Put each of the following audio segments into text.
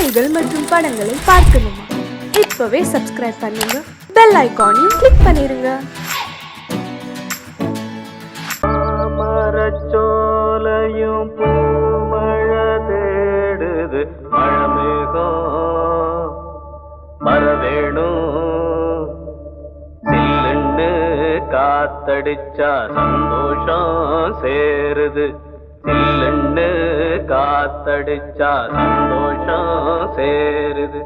பாடல்கள் மற்றும் படங்களை பார்க்கணுமா? இப்பவே சப்ஸ்கிரைப் பண்ணுங்க, பெல் ஐகானையும் கிளிக் பண்ணிருங்க. மரச்சோலையும் பூமழை தேடுது, மழமேகம் மரவேணும். சில்லுன்னு காத்தடிச்சா சந்தோஷம் சேருது, சில்லுன்னு காத்தடிச்சா சந்தோஷம் சேருது.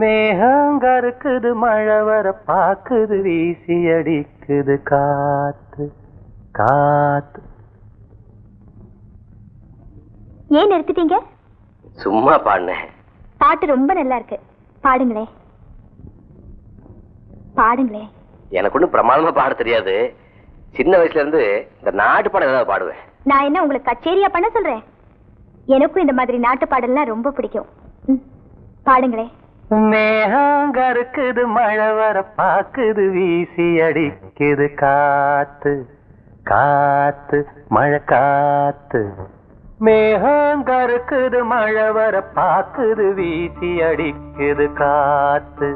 மேகங்கருக்குது, மழை வர பாக்குது, வீசி அடிக்குது காத்து காத்து. ஏன் நிறுத்திட்டீங்க? சும்மா பாடுனேன். பாட்டு ரொம்ப நல்லா இருக்கு, பாடுங்களே பாடுங்களே. எனக்கு ஒன்றும் பிரமாதமா பாட தெரியாது. சின்ன வயசுல இருந்து இந்த நாட்டு பாடம் ஏதாவது பாடுவேன். நான் என்ன உங்களுக்கு கச்சேரியா பண்ண சொல்றேன்? எனக்கும் இந்த மாதிரி நாட்டு பாடல்லாம் ரொம்ப பிடிக்கும். பாடுங்களே. மேகங்கருக்குது, மழை வர பாக்குது, வீசி அடிக்குது காத்து காத்து, மழை காத்து. மேகங்கருக்குது, மழை வர பாக்குது, வீசி அடிக்குது காத்து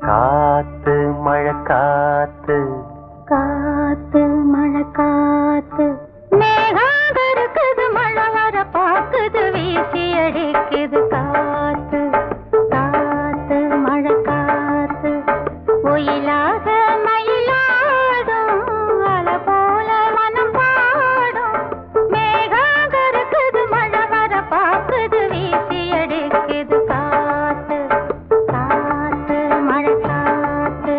காத்து, மழை காத்து காத்து மழை காத்து. மேகங்கருக்குது, மழை வர பாக்குது, வீசி அடிக்குது காத்து காத்து, மழை காத்து. ஒயிலாக மயிலாடும் அல போல மனம் பாடும். மேகங்கருக்குது, மழை வர பாக்குது, வீசி அடிக்குது காத்து காத்து, மழை காத்து.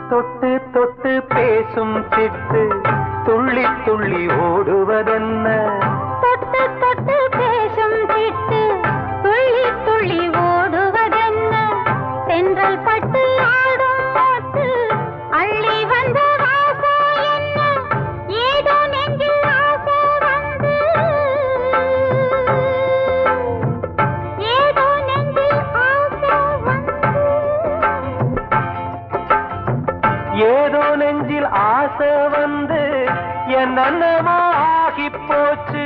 தொட்டு தொட்டு பேசும் சிட்டு துள்ளி துள்ளி ஓடுவதென்ன? தொட்டு தொட்டு பேசும் சிட்டு துள்ளி துள்ளி ஓடுவதென்ன? தென்றல் பட்டு ஆடும் பாட்டு அள்ளி வந்த வாசம் என்ன? ஏதோ நெஞ்சில் ஆசை வந்து, ஏதோ நெஞ்சில் ஆசை வந்து. ஏதோ நெஞ்சில் ஆசை வந்து என்னென்னமோ ஆகி போச்சு.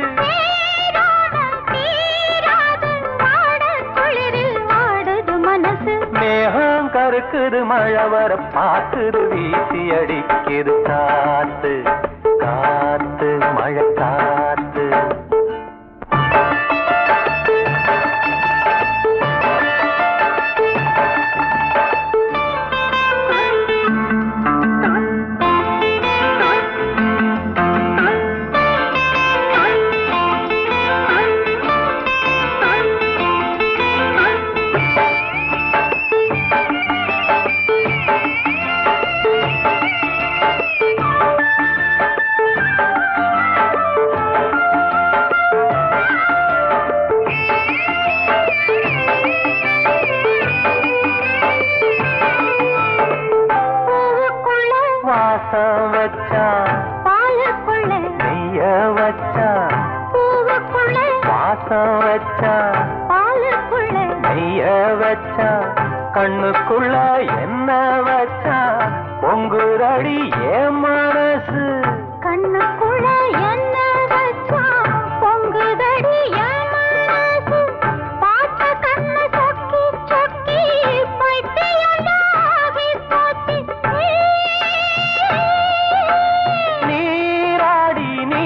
மேகம் கருக்குது, மழை வர பாக்குது, வீசி அடிக்குது காத்து காத்து, மழை காத்து. வாசம் வச்சா பாலுக்குள்ள நெய்ய வச்சா, பூவுக்குள்ள வாசம் வச்சா பாலுக்குள்ள நெய்ய வச்சா, கண்ணுக்குள்ள என்ன வச்சா, பொங்குரடி ஏன் மனசு. கண்ணுக்குள்ள என்ன வச்சா, பொங்குதடி என் மனசு. பார்த்த கண்ணு சொக்கி சொக்கி பைத்தியமாகி போச்சு. நீராடி நீ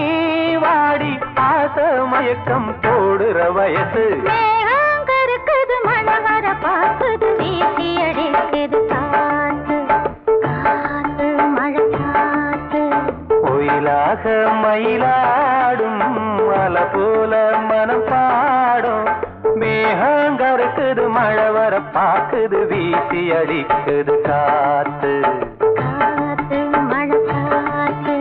வாடி, ஆசை மயக்கம் போடுற வயசு. மேகங்கருக்குது, மழை வர பாக்குது, வீசி அடிக்குது காத்து காத்து, மழை காத்து. ஒயிலாக மயிலாடும் அல போல மனம் பாடும். மேகங்க படுக்குது மழை வர பாக்குது வீசி அடிக்குது காத்து மழை காத்து.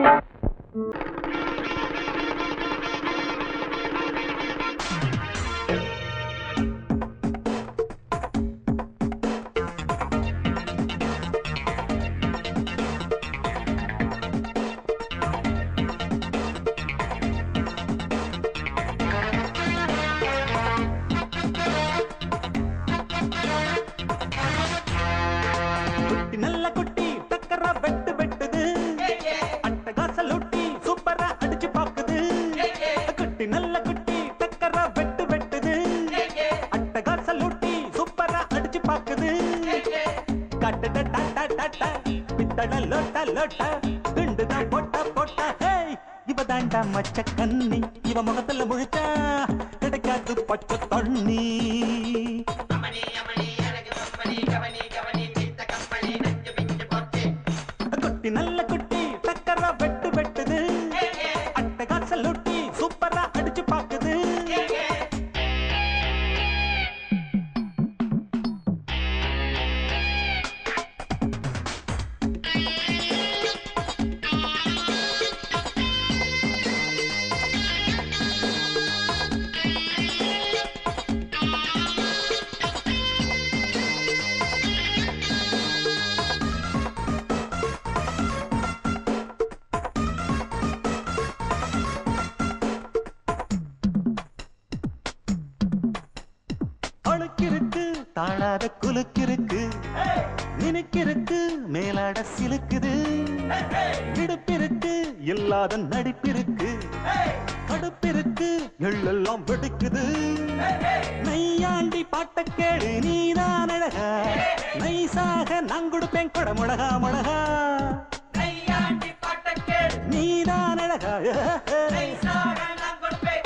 நல்ல குட்டி டக்கரா வெட்டு வெட்டுது அட்டகாச லூட்டி சூப்பரா அடிச்சு பாக்குது குட்டி நல்ல குட்டி டக்கரா வெட்டு வெட்டுது அட்டகாச லூட்டி சூப்பரா அடிச்சு பாக்குது கட்டட டாடா டாடா பித்தள லோட்டா லோட்டா குண்டுதான் போட்டா போட்டா ஹேய் இவ தாண்டா மச்ச கண்ணி இவ முகத்துல முழிச்சா கிடைக்காது பச்சை தண்ணி குட்டி நல்ல குட்டி டக்கரா வெட்டு வெட்டுது அட்டகாச லூட்டி சூப்பரா அடிச்சு பாக்குது அழுக்கிருக்கு தாழாத குலுக்கிருக்கு நினைக்கிருக்கு மேலாட சிலுக்குது இடுப்பிருக்கு இல்லாத நடிப்பிருக்கு கடுப்பிருக்கு எள்ளெல்லாம் வெடிக்குது நையாண்டி பாட்ட கேடு நீதான் அழகா நைசாக நான் கொடுப்பேன் கொட முழகா முழகா நீதான் அழகா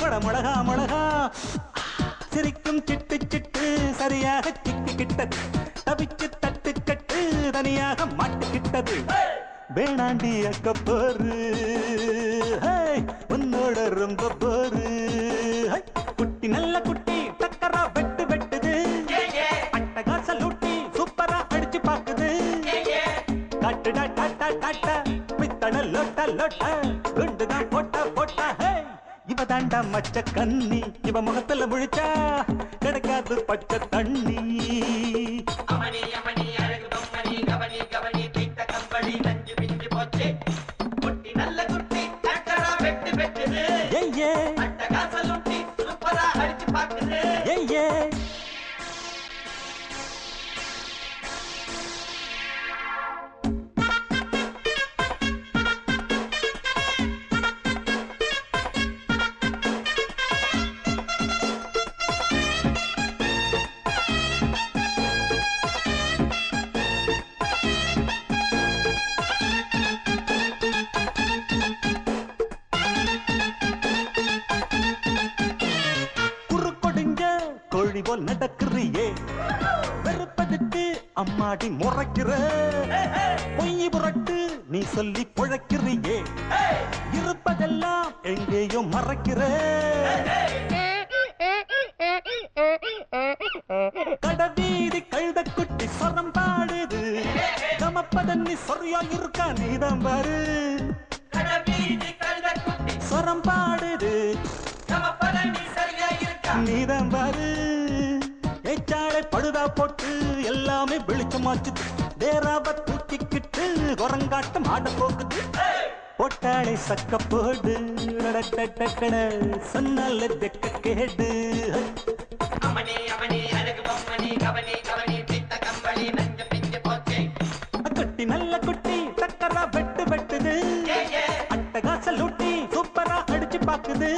கொட முழகா முழகா சிரிக்கும் சிட்டு சிட்டு சரியாக சிக்கிக்கிட்டது தவிச்சு தட்டு கட்டு தனியாக மாட்டுக்கிட்டது வேணாண்டி அக்க போரு உன்னோட ரொம்ப போரு குட்டி நல்ல குட்டி டக்கரா வெட்டு வெட்டுது அட்டகாச லூட்டி சூப்பரா அடிச்சு பாக்குது கட்டுடா டாட்டா டாட்டா பித்தள லோட்டா லோட்டா குண்டுதான் போட்டா போட்டா இவ தாண்டா மச்ச கண்ணி இவ முகத்துல முழிச்சா கிடைக்காது பச்சை தண்ணி கோழி போல் நடக்கிறியே வெறுப்பதுக்கு அம்மாடி முறைக்கிற பொய் புரட்டு நீ சொல்லி புழைக்கிறியே இருப்பதெல்லாம் எங்கேயோ மறைக்கிற கடவீதி கழுத குட்டி சொரம் பாடுது கமப்பதன்னி சொரியா இருக்கா நீதான் பாரு சொரம் பாடுது நீதான் பாரு ஏச்சாளை பழுதா போட்டு எல்லாமே வெளிச்சமாச்சு தேராவ தூக்கிக்கிட்டு குரங்காட்டம் ஆட போகுது போட்டாளை சக்க போடு சொன்னால தெக்க கேடு குட்டி நல்ல குட்டி டக்கரா வெட்டு வெட்டுது அட்டகாச லூட்டி சூப்பரா அடிச்சு பாக்குது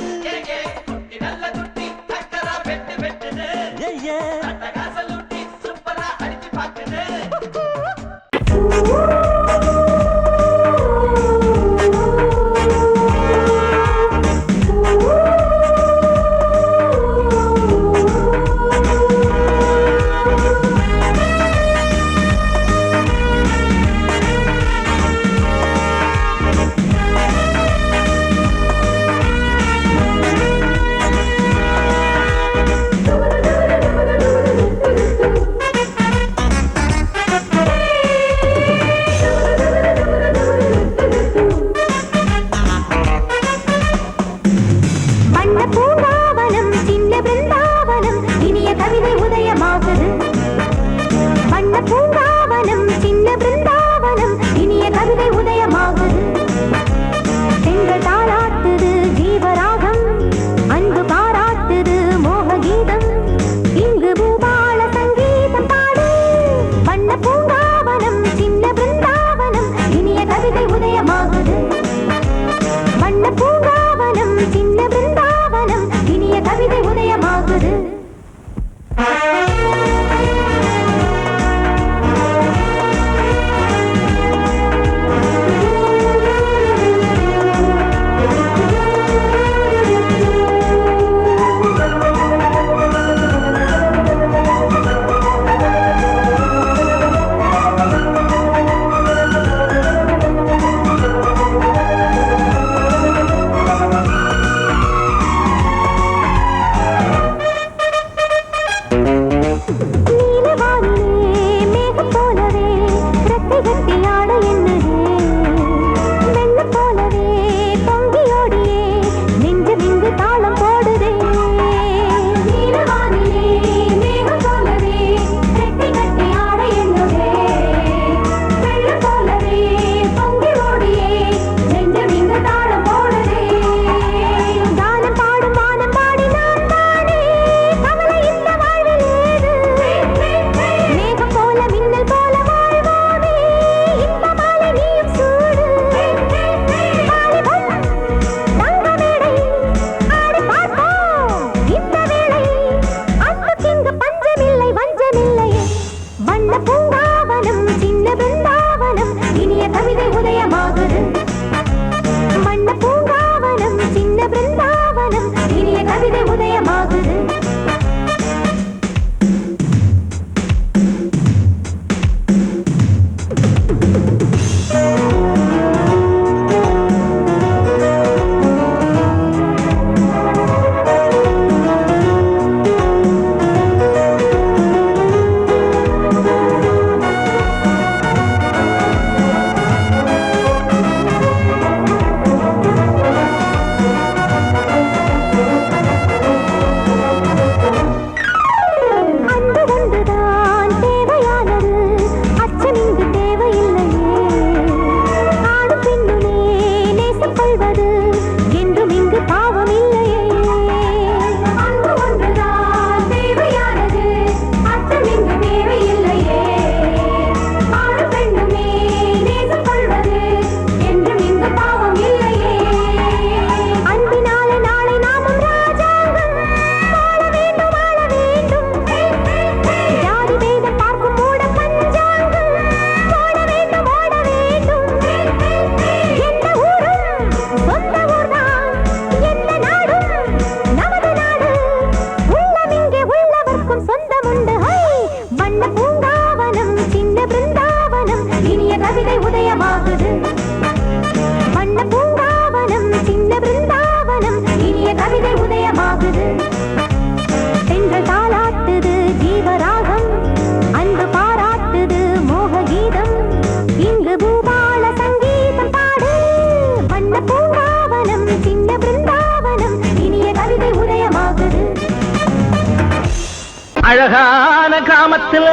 அழகான கிராமத்துல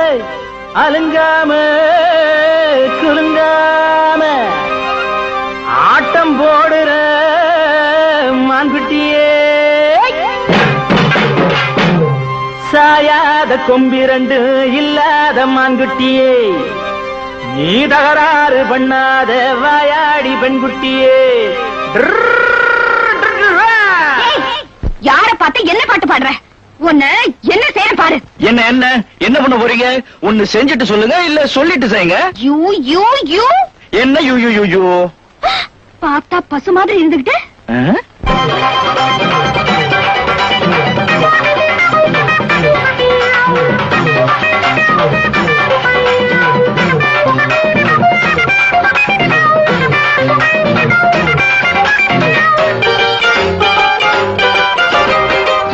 அலுங்காம குலுங்காம ஆட்டம் போடுற மான்குட்டியே, சாயாத கொம்பிரண்டு இல்லாத மான்குட்டியே, நீ தகராறு பண்ணாத வாயாடி பெண்குட்டியே. யார பார்த்து என்ன பாட்டு பாடுற? உன்னை என்ன செய்ய பாரு. என்ன என்ன என்ன பண்ண போறீங்க? ஒன்னு செஞ்சுட்டு சொல்லுங்க, இல்ல சொல்லிட்டு செய்யுங்க. யூ யூ யூ என்ன யூ யூ யூ யூ? பார்த்தா பசு மாதிரி இருந்துகிட்டு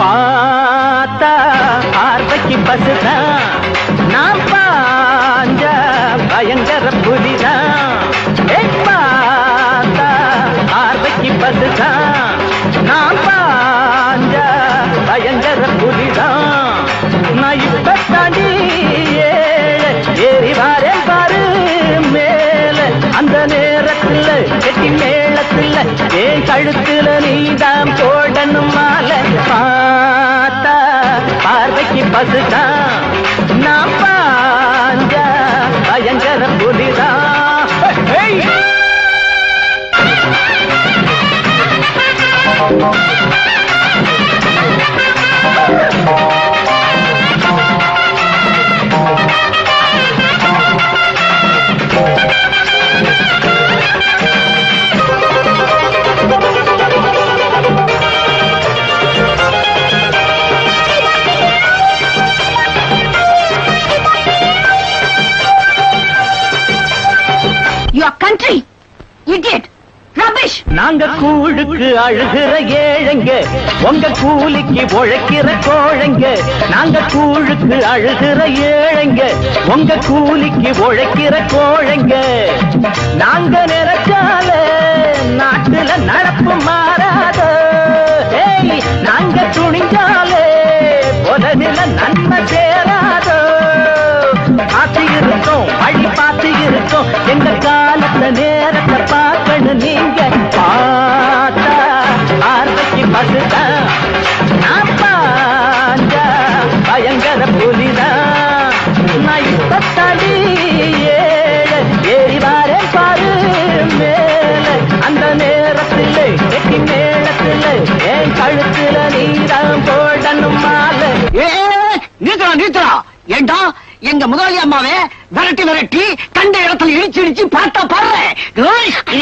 பார்த்தா பார்வைக்கு பசுதான், நான் பாஞ்ச பயங்கர புலிதான். பார்த்தா பார்வைக்கு பசுதான், நான் பாஞ்ச பயங்கர புலிதான். நான் இப்ப தாண்டி ஏறி வாரேன் பாரு மேல, அந்த நேரத்துல கெட்டி மேளத்துல ஏன் கழுத்துல நீதான் போடணும் மாலை. பார்த்தா பார்வைக்கு பசுதான், நான் பாஞ்ச பயங்கர புலிதான். Your country, idiot, rubbish. நாங்க கூழுக்கு அழுகிற ஏழைங்க, உங்க கூலிக்கு உழைக்கிற கோழைங்க. நாங்க கூழுக்கு அழுகிற ஏழைங்க, உங்க கூலிக்கு உழைக்கிற கோழைங்க. நாங்க நினைச்சால நாட்டுல நடப்பு மாறாதோ, நாங்க துணிஞ்சாலே உலகில நன்மை சேராதோ. பார்த்து இருக்கோம், வழி பார்த்து இருக்கோம், எங்க காலத்துல நேரத்தை பார்க்கணும் நீங்க. பார்த்தா பார்வைக்கு பசுதான், நான் பாஞ்ச பயங்கர புலிதான். நான் இப்ப தடி ஏறி வாரேன் பாரு மேல, அந்த நேரத்துல கெட்டி மேளத்துல என் கழுத்துல நீதான் போடணும் மாலை. நீத்தரா நீத்தரா, ஏண்டா எங்க முதலாளி அம்மாவே விரட்டி விரட்டி கண்ட இடத்துல இடிச்சு இடிச்சு பார்த்தா பாரு. இது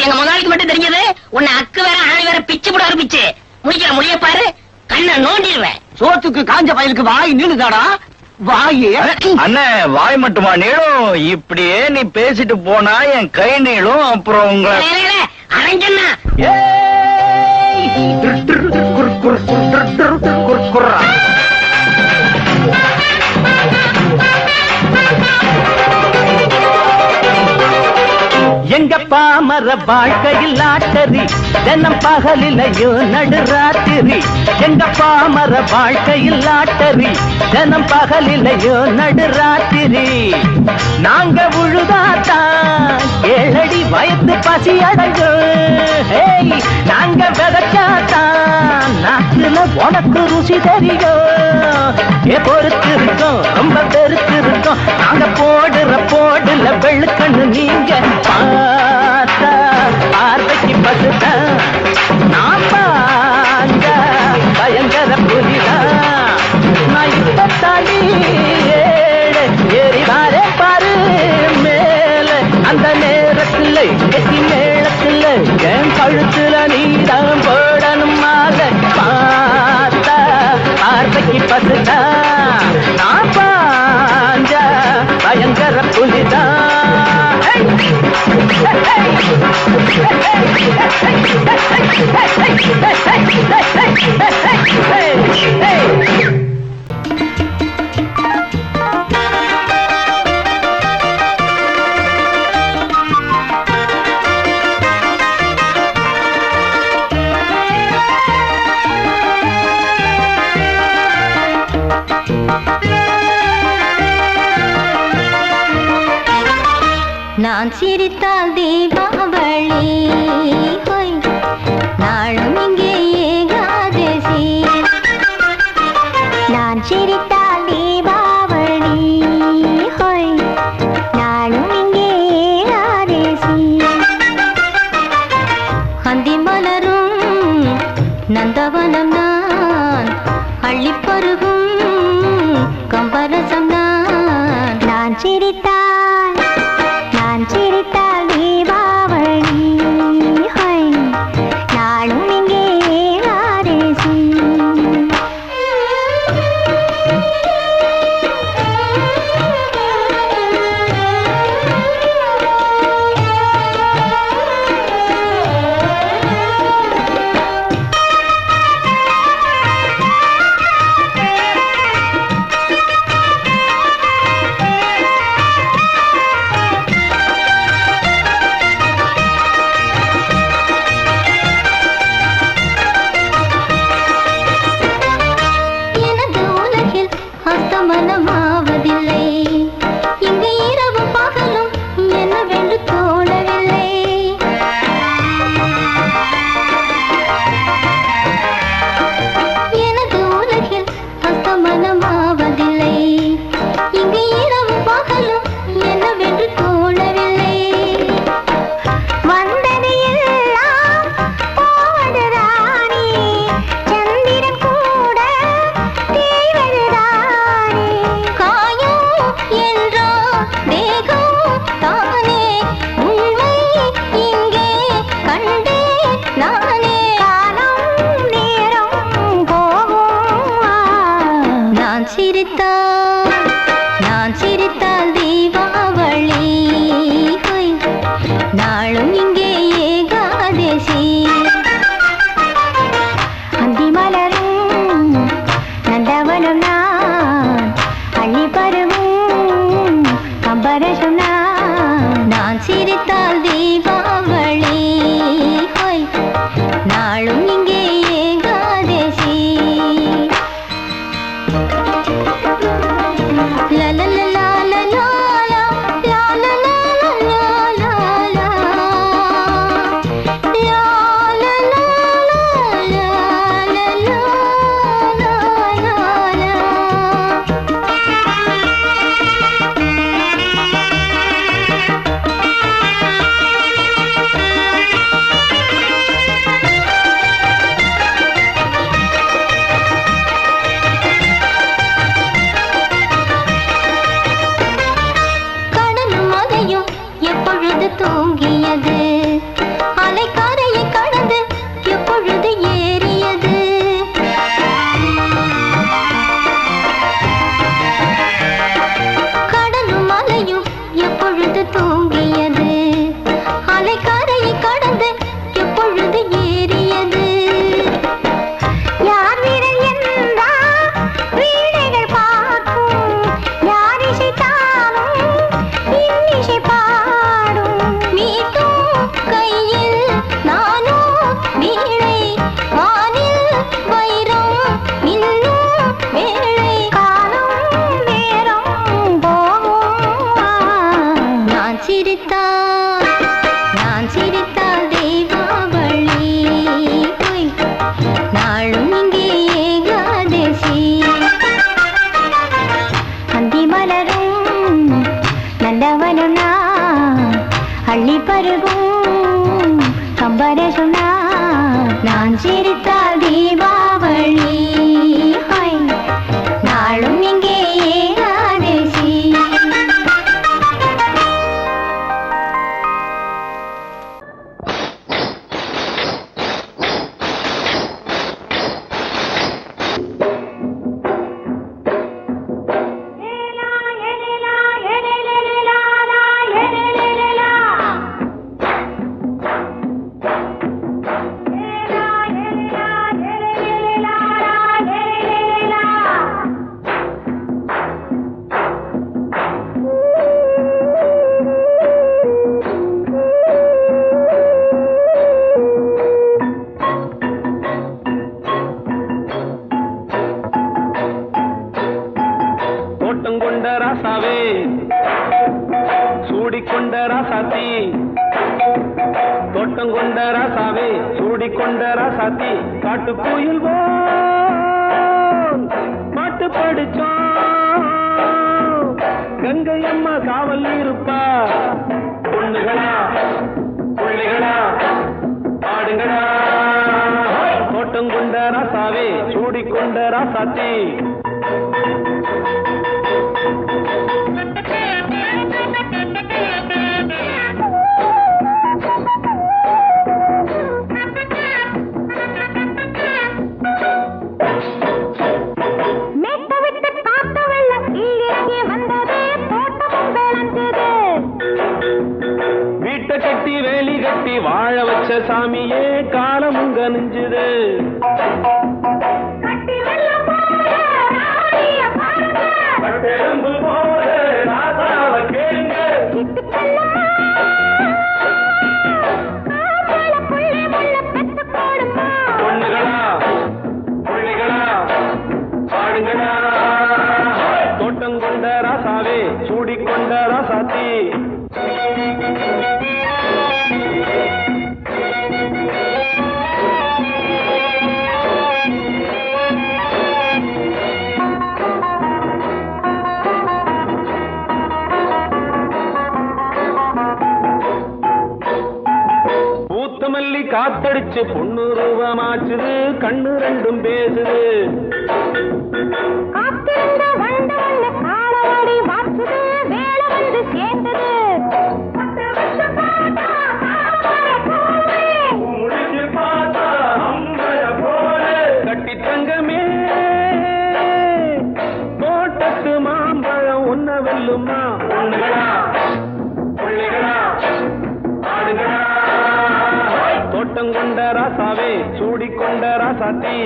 எங்க முதலாளிக்கு மட்டும் தெரிஞ்சது. உன்னை அக்கு வேற ஆணி வேற பிச்சு போட ஆரம்பிச்சு முடிக்கிற முடிய பாரு, கண்ணை நோண்டிடுவேன். சோத்துக்கு காஞ்ச பயலுக்கு வாய் நீளுதாடா. வாயே அண்ணே, வாய் மட்டுமா நீளும்? இப்படியே நீ பேசிட்டு போனா என் கை நீளும். அப்புறம் உங்களை அரைஞ்சன்னா எங்க பாமர வாழ்க்கையில் லாட்டரி, தினம் பகலிலையும் நடுராத்திரி. எங்க பாமர வாழ்க்கையில் லாட்டரி, தினம் பகலிலையும் நடுராத்திரி. நாங்க உழுதாத்தான் ஏழடி வயத்து பசி அடைஞ்சோம். நாங்க விதைச்சாத்தான் நாட்டுல உனக்கு ருசி தெரியும். பொறுத்து இருக்கோம், ரொம்ப பெருத்து இருக்கோம். நாங்க போடுற போடுல வெளுக்கண்ணு நீங்க. பார்த்தா பார்வைக்கு பசுதான், நான் பாஞ்ச பயங்கர புலிதான். நான் இப்ப தாண்டி ஏறி வாரே பாரு மேல, அந்த நேரத்துல கெட்டி மேளத்துல என் கழுத்துல நீதான் போடணும் மாலை. பார்த்தா பார்வைக்கு பசுதான், நான் பாஞ்ச பயங்கர புலிதான். நான் சிரித்தால் தீபாவளி ஹோய் நாளும் இங்கே ஏகாதசி நான் சிரித்தால் தீபாவளி ஹோய் நாளும் இங்கே ஏகாதசி அந்தி மலரும் நந்தவனம் நான் அள்ளிப்பருகும் கம்பரசம் நான் சிரித்தால் தீபாவளி ஹோய் நாளும் இங்கே ஏகாதசி மனமாவதில்லை இங்கு இரவு பகலும் என்னவென்று தோணவில்லை எனது உலகில் அஸ்தமனமாவதில்லை இங்கு இரவு பகலும் என்னவென்று தோணவில்லை வந்தது எல்லாம் போவது ராணி சந்திரன் கூட தேய்வதுதான் காயம் என்றோ தேகம் தானே உண்மை இங்கே கண்டே நானே காலம் நேரம் போகும் நான் சிரித்தால் தீபாவளி ஹோய் நாளும் இங்கே ஏகாதசி அந்தி மலரும் நந்தவனம் நான் அள்ளி பருவும் கம்பரசம் நான் சிரித்தால் தீபாவளி ஹோய் நாளும் இங்கே ஏகாதசி எப்பொழுது தூங்கியது அலைக்கரையை கடந்து எப்பொழுது ஏறியது கடலும் மலையும் எப்பொழுது தூங்கியது அலைக்கரையை கடந்து எப்பொழுது ஏறியது யார் வீரன் என்றால் வீணைகள் பார்க்கும் யார் இசைத்தாலும் இன்னிசை கையில் நானோ வீணை வானில் வைரம் இன்னும் வேளை காலம் நேரம் போகும் நான் சிரித்தால் தீபாவளி ஹோய் நாளும் இங்கே ஏகாதசி அந்தி மலரும் நந்தவனம் நான் அள்ளி பருகும் கம்பரசம் நான் சிரித்தால் தீபாவளி ஹோய் நாளும் இங்கே ஏகாதசி சூடிக்கொண்ட ராசாத்தி தோட்டம் கொண்ட ராசாவே சூடிக்கொண்ட ராசாத்தி காட்டு கோயில் பாட்டு படிச்சோம் கங்கை அம்மா காவல் இருப்பா பொண்ணுகளா பிள்ளைகளா ஆடுங்களா தோட்டம் கொண்ட ராசாவே சூடிக்கொண்ட ராசாத்தி வீட்டை கட்டி வேலி கட்டி வாழ வச்ச சாமியே காலமுங்க நெஞ்சுது பொண்ணுகளா பிள்ளைகளா ஆடுங்களா தோட்டம் கொண்ட ராசாவே சூடிக்கொண்ட ராசாத்தி பூத்தமல்லி காத்தடிச்சு பொண்ணு ரூபமாச்சுது கண்ணு ரெண்டும் பேசுது கட்டி தங்கமே தோட்டத்து மாம்பழம் உன்ன வெல்லுமா பொண்ணுகளா பிள்ளைகளா ஆடுகளா தோட்டம் கொண்ட ராசாவே சூடிக்கொண்ட ராசாத்தி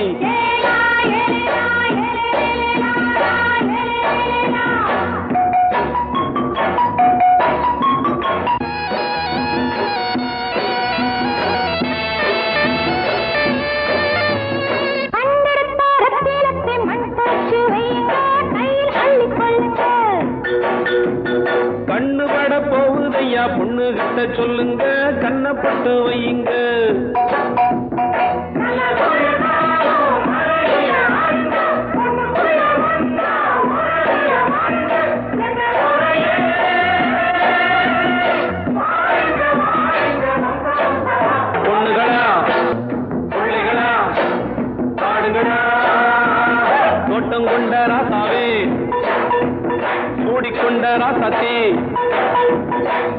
கண்ணு பட போகுதையா பொண்ணு கிட்ட சொல்லுங்க கண்ணப்பட்டு வையுங்க பொண்ணுகளா பிள்ளைகளா ஆடுகளா தோட்டம் கொண்ட ராசாவே சூடிக்கொண்ட ராசாத்தி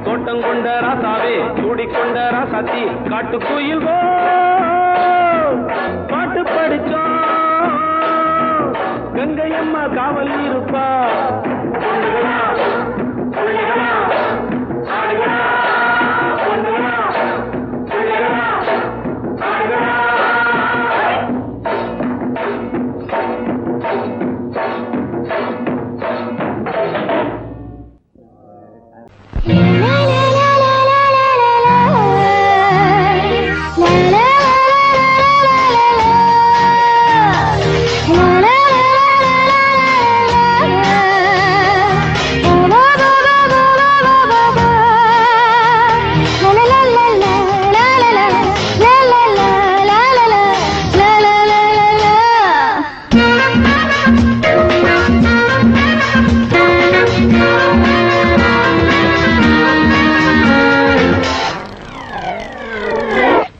தோட்டம் கொண்ட ராசாவே சூடிக்கொண்ட ராசாத்தி காட்டு கோயில் பாட்டு படிச்சோம் கங்கை அம்மா காவல் இருப்பா பொண்ணுகளா பிள்ளைகளா ஆடுகளா பொண்ணுகளா பிள்ளைகளா ஆடுகளா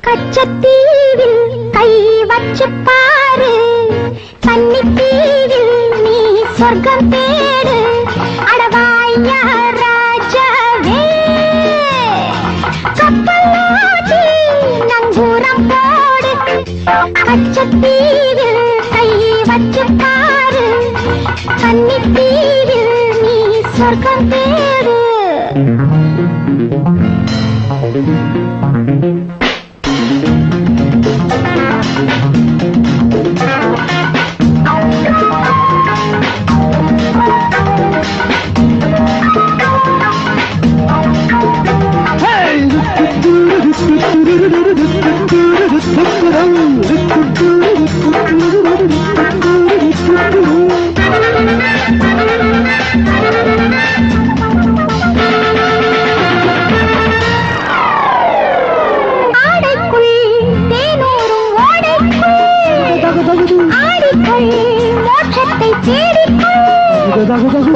கச்சத்தீவில் கை வச்சு பாரு கன்னித்தீவில் நீ சொர்க்கம் தேடு அடவாயா ராஜாவே கப்பலாட்டி நங்கூரம் போடு கச்சத்தீவில் கை வச்சு பாரு கன்னித்தீவில் நீ சொர்க்கம் தேடு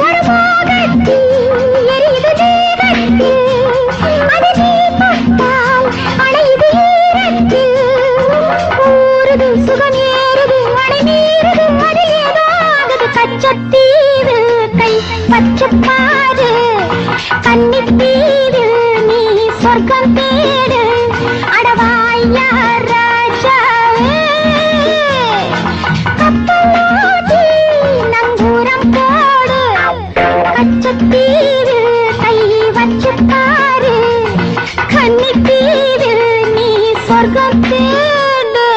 ஒரு மோகத்தில் எரியுது தீபத்தில், அது நீ தொட்டால் அணையுது ஈரத்தில். ஊறுது சுகம் ஏறுது அணை மீறுது அதில் ஏதோ ஆகுது. கச்சத்தீவு கை பற்று பாரு, கன்னித்தீவில் நீ சொர்க்கம் தேடு. அடவாயா ராஜாவே, கப்பலோட்டி நங்கூரம் போடு. கச்சத்தீவில் கை வச்சு பாரு, கன்னித்தீவில் நீ சொர்க்கம் தேடு.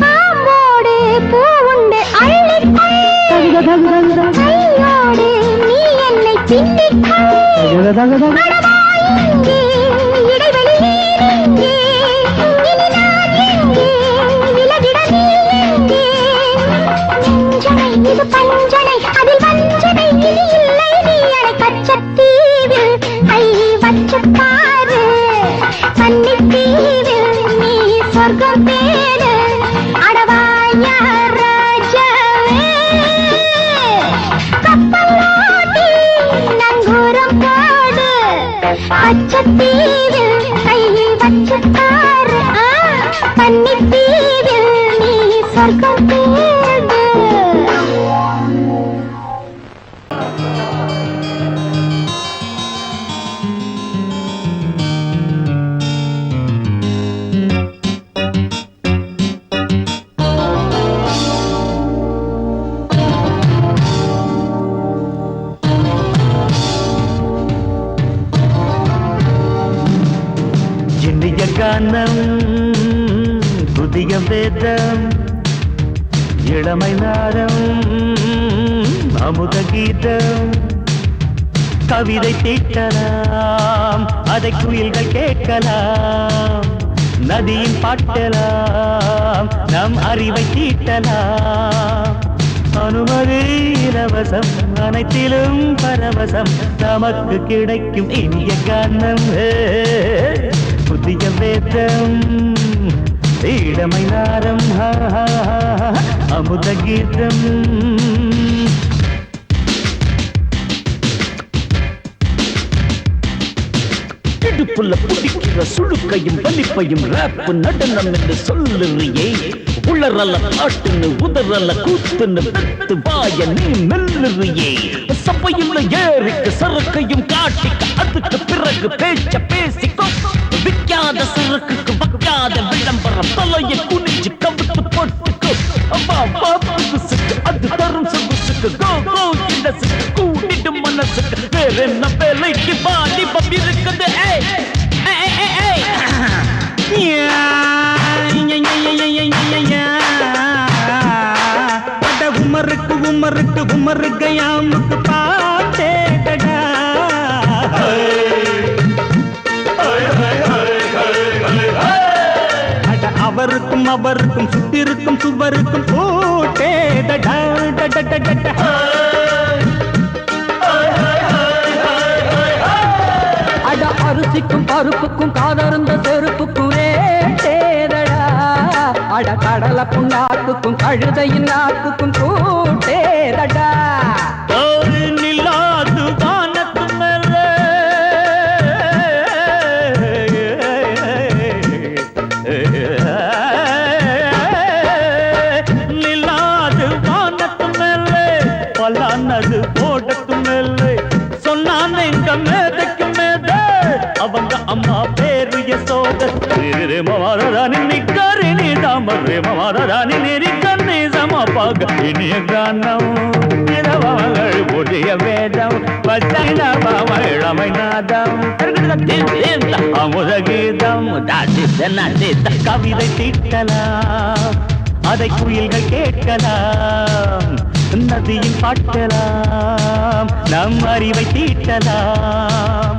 காம்போடு பூவுண்டு அள்ளிக்கொள், கையோடு நீ என்னை பின்னிக்கொள். அடவாயிங்கே இடைவெளி நீங்கே, இனி நான் எங்கே விலகிட நீ எங்கே. நெஞ்சனை இது பஞ்சனை அதில் வஞ்சனை இனி இல்லை நீ அடை. கச்சத்தீவில் கை வச்சு பாரு, கன்னித்தீவில் நீ சொர்க்கம் தேடு. அடவாயா ராஜாவே, கப்பலோட்டி நங்கூரம் போடு. கச்சத்தீவில் கை வச்சு பாரு, கன்னித்தீவில் நீ சொர்க்கம் தேடு. இனிய கானம் புதிய வேதம், இளமை நாரம் அமுத கீதம். கவிதை தீட்டலாம், அதை குயில்கள் கேட்கலாம். நதியின் பாட்டலாம், நம் அறிவை தீட்டலாம். அனுமதி இலவசம், அனைத்திலும் பரவசம். நமக்கு கிடைக்கும் இனிய கானம் புதிய வேதம், இளமை நாரம் அமுத கீதம். இடுப்புள்ள புடிக்கிற சுழுக்கையும் வலிப்பையும் ரேப்பு நடனம் என்று சொல்லுறியே. உளறல பாட்டுன்னு உதறல கூத்துன்னு பெத்து வாய நீ மெல்லுறியே. சபையுள்ள ஏறிக்கு சரக்கையும் காட்டிக்க, அதுக்கு பிறகு பேச்ச பேசிக்கோ. விக்காத சரக்குக்கு வைக்காத விளம்பரம், தலையை குனிஞ்சு கவித்து போட்டுக்கோ. புதுசுக்கு அது தரும் சொகுசுக்கு, கோ கோ இலசுக்கு கூட்டிடும் மனசுக்கு. வேற என்ன வேலைக்கு வாலிபம் இருக்குது. உமருக்கு உமருக்கு உமருக்கு யாமுக்கு பாட்டேடா. அவருக்கும் அவருக்கும் சுத்திருக்கும் சுவருக்கும் போட்டேடா. அட அரிசிக்கும் பருப்புக்கும் காதருந்த செருப்புக்கும் ரேட்டேதடா. அட கடல புண்ணாக்குக்கும் கழுதையின் நாக்குக்கும் கூட்டேதடா. நில்லாது வானத்து மேலே நில்லாது வானத்து மேலே பலானது போடத்து மேலே. சொன்னான் எங்க மேதைக்கு மேதை, அவங்க அம்மா பேரு யசோத. ரே மவாதானி நிக்காரி நீ தாம ரே மவாதானி நெறி கண்ணி சமபாக. இனிய கானம் இரவங்கள் புதிய வேதம், இளமை நாதம் அமுத கீதம். கவிதை தீட்டலாம், அதை குயில்கள் கேட்கலாம், நதியில் பாட்டலாம், நம் அறிவை தீட்டலாம்.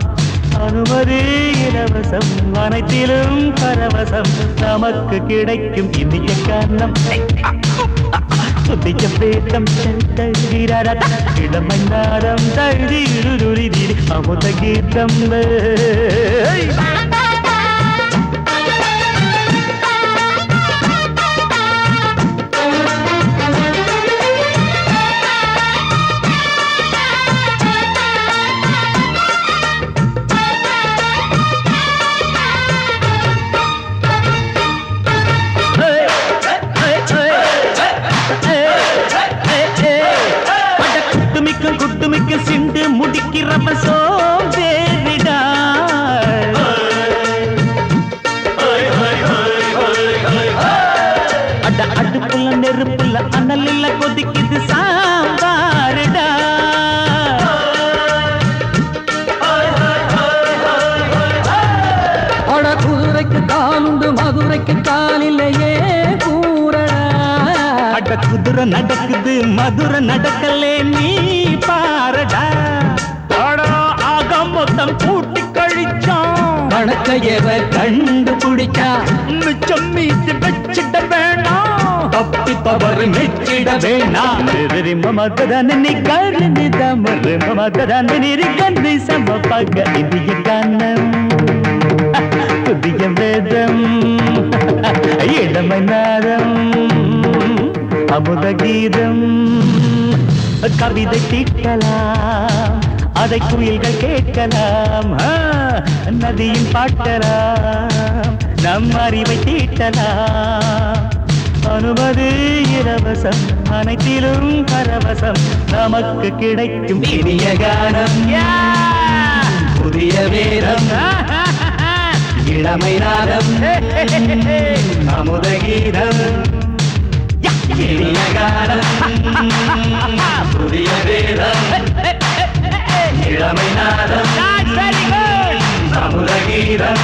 அனுமதி இலவசம், அனைத்திலும் பரவசம், நமக்கு கிடைக்கும் இனிய காரணம். புதிய வேதம் இளமை நாடம் தழுதி அமுத கீதம். குட்டுமிக்க சிண்டு முடிக்கிறப்ப சோதேரிடா. அடுப்புல நெருப்புல அனலில் கொதிக்குது சாம்பாருடா. அட குதிரைக்கு காலுண்டு மதுரைக்கு காலிலேயே கூறடா. அட குதிரை நடக்குது மதுரை நடக்கலே நீ பாரடா. ஆக மொத்தம் கூட்டி கழிச்சான், கணக்கையவ கண்டுபிடிச்சா மிச்சம் மீது வச்சிட வேணாம், தப்பி தவறு மெச்சிட வேணாம். மமதனி கருணி தமரு மமதனி கண்ணி சமபக இந்திய கானம். புதிய வேதம் இளமை நாதம் அமுத கீதம். கவிதை தீட்டலாம், அதை குயில்கள் கேட்கலாம், நதியின் பாட்டலாம், நம் அறிவை தீட்டலாம். அனுமதி இலவசம், அனைத்திலும் பரவசம், நமக்கு கிடைக்கும் இனிய கானம். புதிய வேதம் இளமை நாதம் அமுத கீதம். இனிய கானம் புதிய வேதம் இளமை நாதம் அமுத கீதம்.